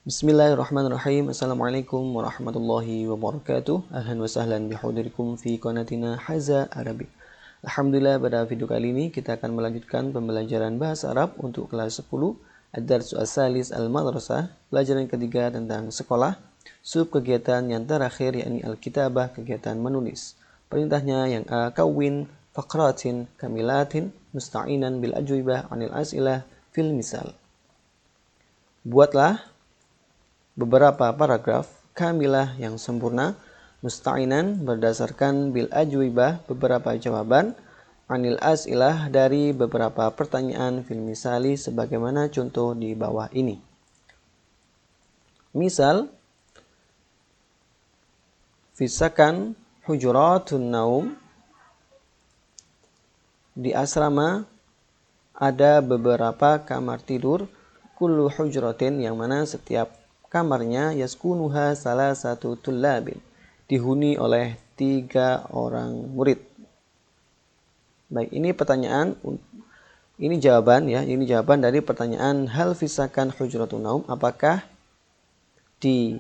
Bismillahirrahmanirrahim. Assalamualaikum warahmatullahi wabarakatuh. Ahlan wa sahlan bihudurikum fi qanatina Haza Arabic. Alhamdulillah, pada video kali ini kita akan melanjutkan pembelajaran bahasa Arab untuk kelas 10 Ad-Darsu As-Salis Al-Madrasah, pelajaran ketiga tentang sekolah, sub kegiatan yang terakhir yakni Al-Kitabah, kegiatan menulis. Perintahnya yang A, kawin faqratin kamilatin musta'inan bil ajwibah anil as'ilah fil misal. Buatlah beberapa paragraf kamilah yang sempurna, musta'inan berdasarkan bil ajwibah beberapa jawaban, anil as'ilah dari beberapa pertanyaan fil misali sebagaimana contoh di bawah ini. Misal, fisakan hujuratun naum, di asrama ada beberapa kamar tidur, kullu hujratin yang mana setiap kamarnya yaskunuha salah satu tullabin, dihuni oleh 3 orang murid. Baik, ini pertanyaan, ini jawaban ya, ini jawaban dari pertanyaan hal fisakan hujratun naum, apakah di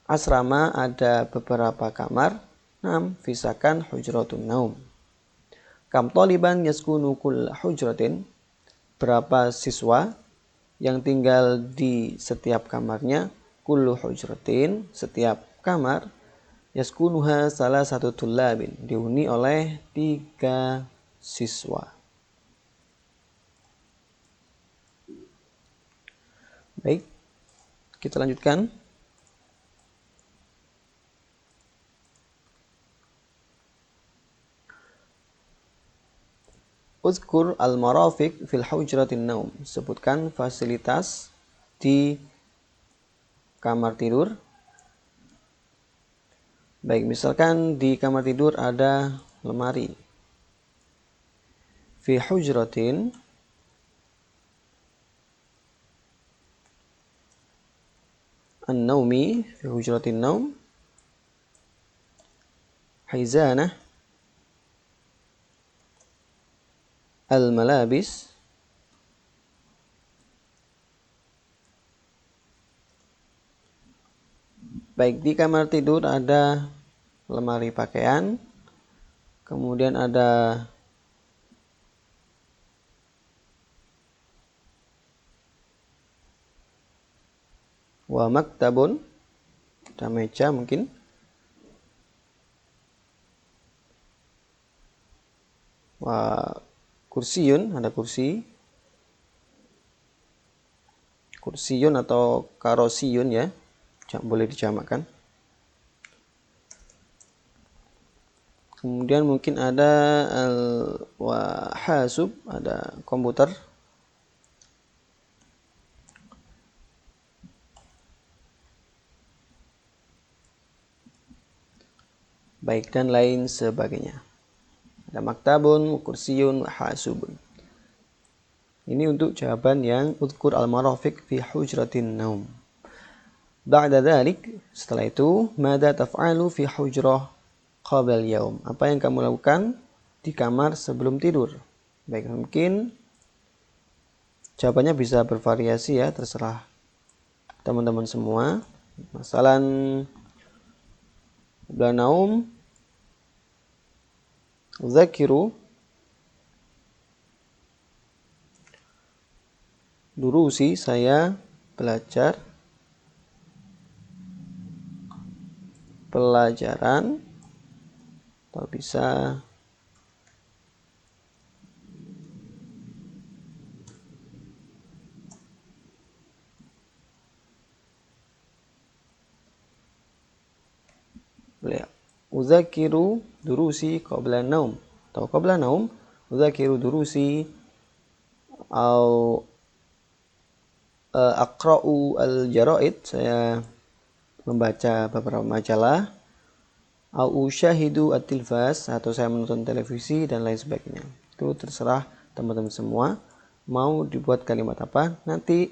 asrama ada beberapa kamar? Nam, fisakan hujratun naum. Kam taliban yaskunu kull hujratin, berapa siswa yang tinggal di setiap kamarnya? Kullu hujratin, setiap kamar, yaskunuha salah satu tullabin, dihuni oleh 3 siswa. Baik, kita lanjutkan. Uzkur al-marafiq fil hujratin naum, sebutkan fasilitas di kamar tidur. Baik, misalkan di kamar tidur ada lemari. Fi hujratin an-naumi, fi hujratin naum hizanah al-malabis, baik, di kamar tidur ada lemari pakaian, kemudian ada wa maktabun, ada meja mungkin, wa kursiyun, ada kursi, kursiyun atau karosiyun ya, boleh dijamakkan. Kemudian mungkin ada wa hasub, ada komputer. Baik, dan lain sebagainya. Ada maktabun, kursiyun, wa hasubun. Ini untuk jawaban yang udhkur al-marafiq fi hujratin naum. Ba'da dhalik, setelah itu, mada taf'alu fi hujrah qabla al-yaum, apa yang kamu lakukan di kamar sebelum tidur? Baik, mungkin jawabannya bisa bervariasi ya, terserah teman-teman semua. Masalan qabla naum zakiru durusi, saya belajar pelajaran, atau bisa uzakiru durusi qabla naum, atau qabla naum uzakiru durusi, atau aqra'u al-jaraid, saya membaca beberapa majalah, au usyahidu at-tilfaz, atau saya menonton televisi, dan lain sebagainya. Itu terserah teman-teman semua mau dibuat kalimat apa. Nanti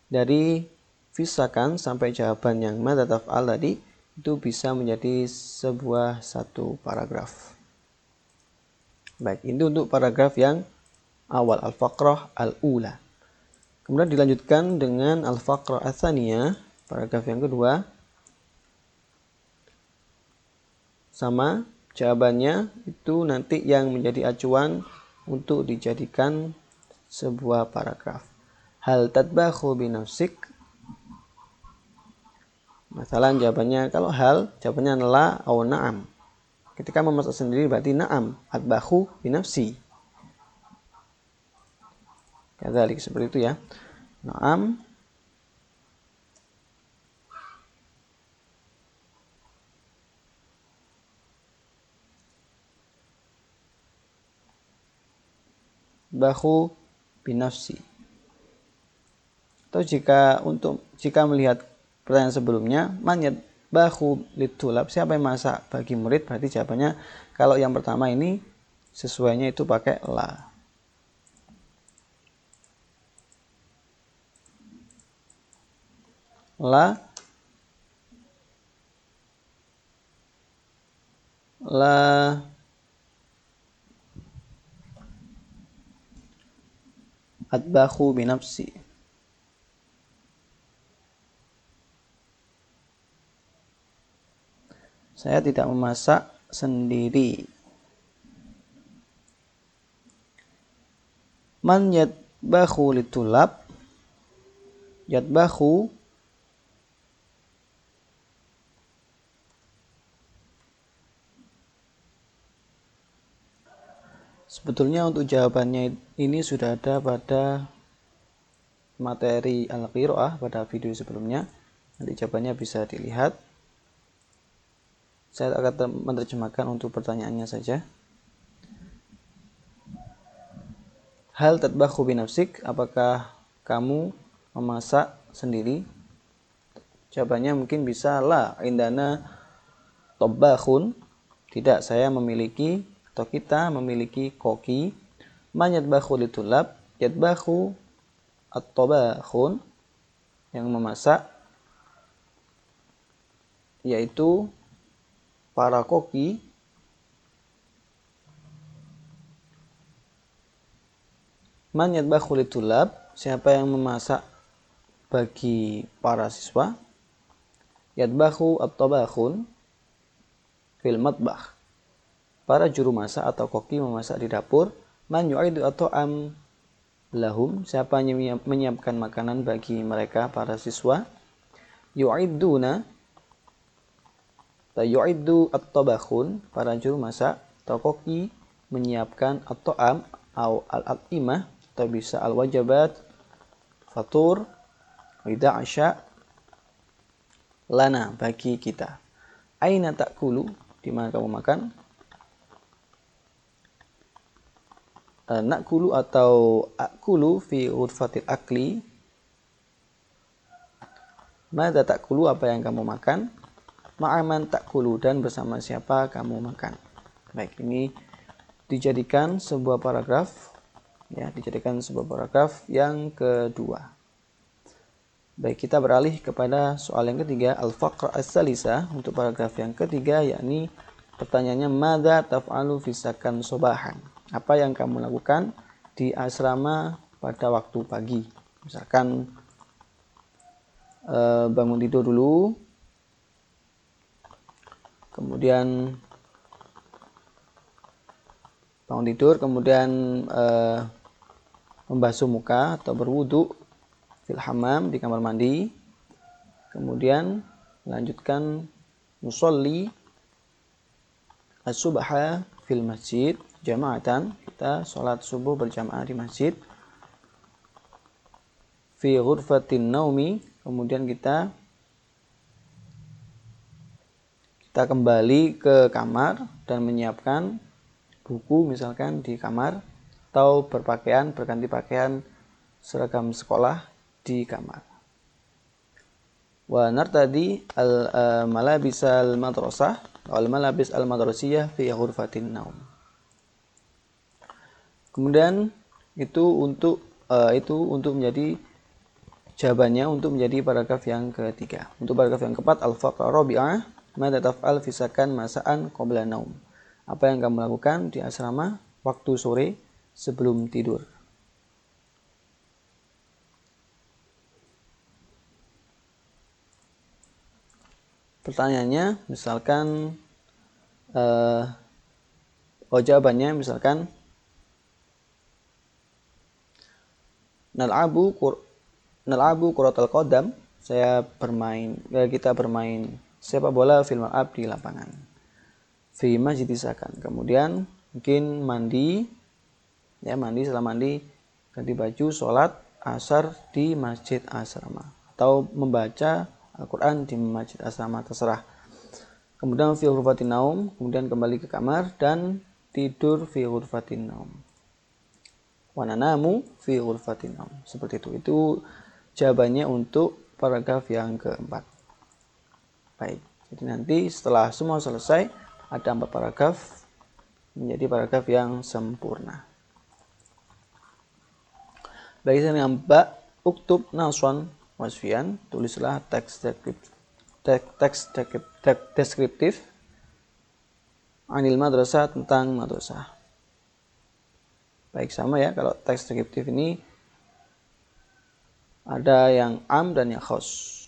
dari fisakan sampai jawaban yang madza taf'al tadi itu bisa menjadi sebuah satu paragraf. Baik, ini untuk paragraf yang awal, al-faqrah al-ula. Kemudian dilanjutkan dengan al-faqra ats-tsaniyah, paragraf yang kedua. Sama, jawabannya itu nanti yang menjadi acuan untuk dijadikan sebuah paragraf. Hal tadbakhu binafsik. Masalah jawabannya, kalau hal, jawabannya la au na'am. Ketika memasak sendiri berarti na'am, atbakhu binafsi. Kadzalik, seperti itu ya. Na'am. Bahu binafsi. Atau jika melihat pertanyaan sebelumnya, man yatbahu litulab, siapa yang masak bagi murid, berarti jawabannya kalau yang pertama ini sesuainya itu pakai la. La atbahu binafsi. Saya tidak memasak sendiri. Man yatbahu litulab. Yatbahu sebetulnya untuk jawabannya ini sudah ada pada materi al-qiraah pada video sebelumnya. Nanti jawabannya bisa dilihat. Saya akan menerjemahkan untuk pertanyaannya saja. Hal tatbakhu binafsik, apakah kamu memasak sendiri? Jawabannya mungkin bisa la indana tobbakhun. Tidak, saya memiliki atau kita memiliki koki. Man yatbakhu litulab, yatbakhu at-tobakhun, yang memasak yaitu para koki. Man yatbakhu litulab, siapa yang memasak bagi para siswa. Yatbakhu at-tobakhun fil matbakh, para juru masak atau koki memasak di dapur. Man yu'idu at-ta'am lahum, siapa yang menyiapkan makanan bagi mereka para siswa. Yu'idduna atau yu'iddu at-tabakhun, para juru masak atau koki menyiapkan at-ta'am atau al-at'imah, atau bisa al-wajabat, fatur, wida asya, lana, bagi kita. Aina ta'kulu, di mana kamu makan. Nakulu atau akulu fi ghurfatil akli. Madza ta'kulu, apa yang kamu makan. Ma'aman ta'kulu, dan bersama siapa kamu makan. Baik, ini dijadikan sebuah paragraf, ya, dijadikan sebuah paragraf yang kedua. Baik, kita beralih kepada soal yang ketiga, al-faqra as-salisa, untuk paragraf yang ketiga, yakni pertanyaannya, madza taf'alu fi sakan sobahan, apa yang kamu lakukan di asrama pada waktu pagi. Misalkan bangun tidur dulu, kemudian bangun tidur, kemudian membasuh muka atau berwudu fil hammam, di kamar mandi, kemudian melanjutkan musolli as-subha fil masjid jama'atan, kita sholat subuh berjamaah di masjid. Fi ghurfatin naumi, kemudian kita kembali ke kamar dan menyiapkan buku misalkan di kamar, atau berganti pakaian seragam sekolah di kamar. Wa nartadi al-malabis al-madrasah wal malabis al-madrasiyah fi ghurfatin naum. Kemudian itu untuk menjadi jawabannya untuk menjadi paragraf yang ketiga. Untuk paragraf yang keempat, al-faqra rabi'ah, madza taf'al fi sakan masa'an qabla naum, apa yang kamu lakukan di asrama waktu sore sebelum tidur. Pertanyaannya misalkan jawabannya misalkan nal'abu kuratal qadam, kita bermain sepak bola fil mal'ab di lapangan. Fi masjid sakan. Kemudian mungkin mandi setelah mandi ganti baju, sholat asar di masjid asrama atau membaca Al-Quran di masjid asrama, terserah. Kemudian fi ghurfatin naum, kemudian kembali ke kamar dan tidur fi ghurfatin naum. Wa nanamu fi ghurfatin naum. Seperti itu. Itu jawabannya untuk paragraf yang keempat. Baik. Jadi nanti setelah semua selesai ada 4 paragraf menjadi paragraf yang sempurna. Bagi yang bak uktub naswan wasfian, tulislah teks deskriptif anil madrasah, tentang madrasah. Baik, sama ya, kalau teks deskriptif ini ada yang am dan yang khos.